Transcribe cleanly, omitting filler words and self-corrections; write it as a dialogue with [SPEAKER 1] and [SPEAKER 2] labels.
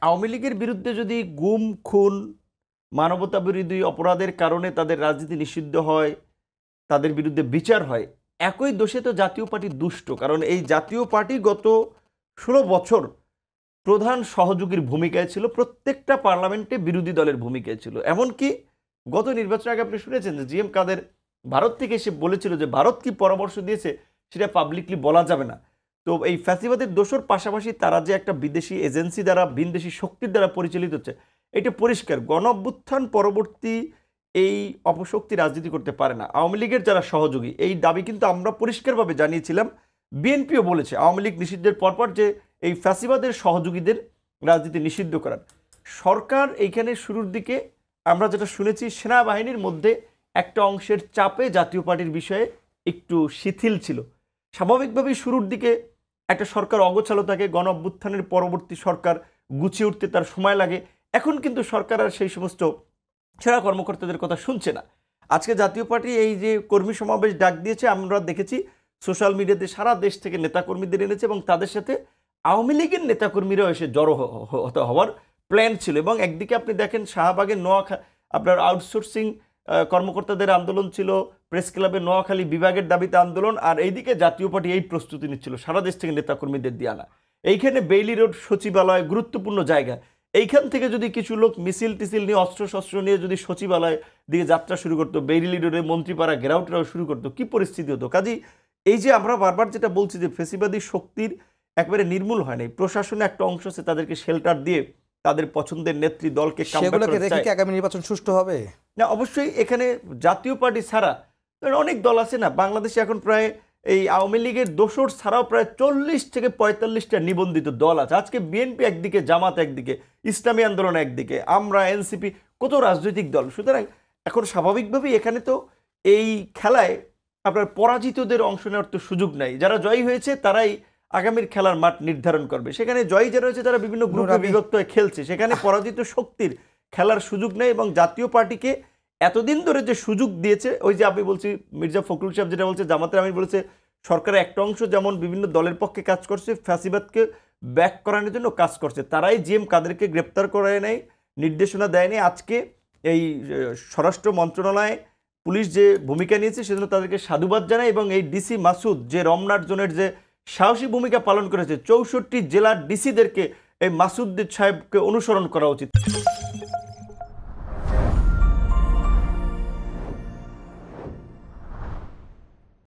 [SPEAKER 1] আওয়ামী লীগের বিরুদ্ধে যদি গুম খুন মানবতা বিরোধী অপরাধের কারণে তাদের রাজনীতি নিষিদ্ধ হয়, তাদের বিরুদ্ধে বিচার হয়, একই দোষে তো জাতীয় পার্টি দুষ্ট। কারণ এই জাতীয় পার্টি গত 16 বছর প্রধান সহযোগীর ভূমিকায় ছিল, প্রত্যেকটা পার্লামেন্টে বিরোধী দলের ভূমিকায় ছিল। এমনকি গত নির্বাচনের আগে আপনি শুনেছেন যে জিএম কাদের ভারত থেকে এসে বলেছিল যে ভারত কি পরামর্শ দিয়েছে সেটা পাবলিকলি বলা যাবে না। তো এই ফ্যাসিবাদের দোষর পাশাপাশি তারা যে একটা বিদেশি এজেন্সি দ্বারা, বিদেশি শক্তির দ্বারা পরিচালিত হচ্ছে, এটা পরিষ্কার। গণ অভ্যুত্থান পরবর্তী এই অপশক্তি রাজনীতি করতে পারে না। আওয়ামী লীগের যারা সহযোগী, এই দাবি কিন্তু আমরা পরিষ্কারভাবে জানিয়েছিলাম। বিএনপিও বলেছে আওয়ামী লীগ নিষিদ্ধের পরপর যে এই ফ্যাসিবাদের সহযোগীদের রাজনীতি নিষিদ্ধ করার। সরকার এইখানে শুরুর দিকে আমরা যেটা শুনেছি, সেনাবাহিনীর মধ্যে একটা অংশের চাপে জাতীয় পার্টির বিষয়ে একটু শিথিল ছিল। স্বাভাবিকভাবেই শুরুর দিকে একটা সরকার অগোছালো থাকে, গণ অভ্যুত্থানের পরবর্তী সরকার গুছিয়ে উঠতে তার সময় লাগে। এখন কিন্তু সরকার আর সেই সমস্ত সেরা কর্মকর্তাদের কথা শুনছে না। আজকে জাতীয় পার্টি এই যে কর্মী সমাবেশ ডাক দিয়েছে, আমরা দেখেছি সোশ্যাল মিডিয়াতে সারা দেশ থেকে নেতাকর্মীদের এনেছে এবং তাদের সাথে আওয়ামী লীগের নেতাকর্মীরাও এসে জড়ো হওয়ার প্ল্যান ছিল। এবং একদিকে আপনি দেখেন শাহবাগের আপনার আউটসোর্সিং কর্মকর্তাদের আন্দোলন ছিল, প্রেস ক্লাবের নোয়াখালী বিভাগের দাবিতে আন্দোলন, আর এইদিকে জাতীয় পার্টি এই প্রস্তুতি নিচ্ছিল সারা দেশ থেকে নেতাকর্মীদের দিয়ে আনা। এইখানে বেইলি রোড সচিবালয় গুরুত্বপূর্ণ জায়গা, এইখান থেকে যদি কিছু লোক মিছিল টিছিল নিয়ে অস্ত্র শস্ত্র নিয়ে যদি সচিবালয় দিকে যাত্রা শুরু করতো, বেইলি রোডে মন্ত্রীপাড়া ঘেরাওটেরাও শুরু করতো, কি পরিস্থিতি হতো। কাজেই এই যে আমরা বারবার যেটা বলছি যে ফেসিবাদী শক্তির একবারে নির্মূল হয় নাই, প্রশাসনে একটা অংশ আছে তাদেরকে শেল্টার দিয়ে তাদের পছন্দের নেত্রী দলকে
[SPEAKER 2] আগামী নির্বাচন সুষ্ঠু হবে
[SPEAKER 1] না। অবশ্যই এখানে জাতীয় পার্টি ছাড়া অনেক দল আছে না বাংলাদেশে। এখন প্রায় এই আওয়ামী লীগের দোসর ছাড়াও প্রায় 40 থেকে 45টা নিবন্ধিত দল আছে। আজকে বিএনপি একদিকে, জামাত একদিকে, ইসলামী আন্দোলন একদিকে, আমরা, এনসিপি, কত রাজনৈতিক দল। সুতরাং এখন স্বাভাবিকভাবেই এখানে তো এই খেলায় আপনার পরাজিতদের অংশ নেওয়ার তো সুযোগ নাই। যারা জয়ী হয়েছে তারাই আগামীর খেলার মাঠ নির্ধারণ করবে। সেখানে জয়ী যারা হয়েছে তারা বিভিন্ন গ্রুপে বিভক্ত হয়ে খেলছে, সেখানে পরাজিত শক্তির খেলার সুযোগ নেই। এবং জাতীয় পার্টিকে এতদিন ধরে যে সুযোগ দিয়েছে, ওই যে আমি বলছি মির্জা ফখরুল সাহেব যেটা বলছে, জামাতের আমির বলেছে, সরকারের একটা অংশ যেমন বিভিন্ন দলের পক্ষে কাজ করছে, ফ্যাসিবাদকে ব্যাক করানোর জন্য কাজ করছে, তারাই জিএম কাদেরকে গ্রেপ্তার করায় নেয়, নির্দেশনা দেয়নি। আজকে এই স্বরাষ্ট্র মন্ত্রণালয়ে পুলিশ যে ভূমিকা নিয়েছে সেজন্য তাদেরকে সাধুবাদ জানায়। এবং এই ডিসি মাসুদ যে রমনার জোনের যে সাহসী ভূমিকা পালন করেছে, 64 জেলার ডিসিদেরকে এই মাসুদ সাহেবকে অনুসরণ করা উচিত।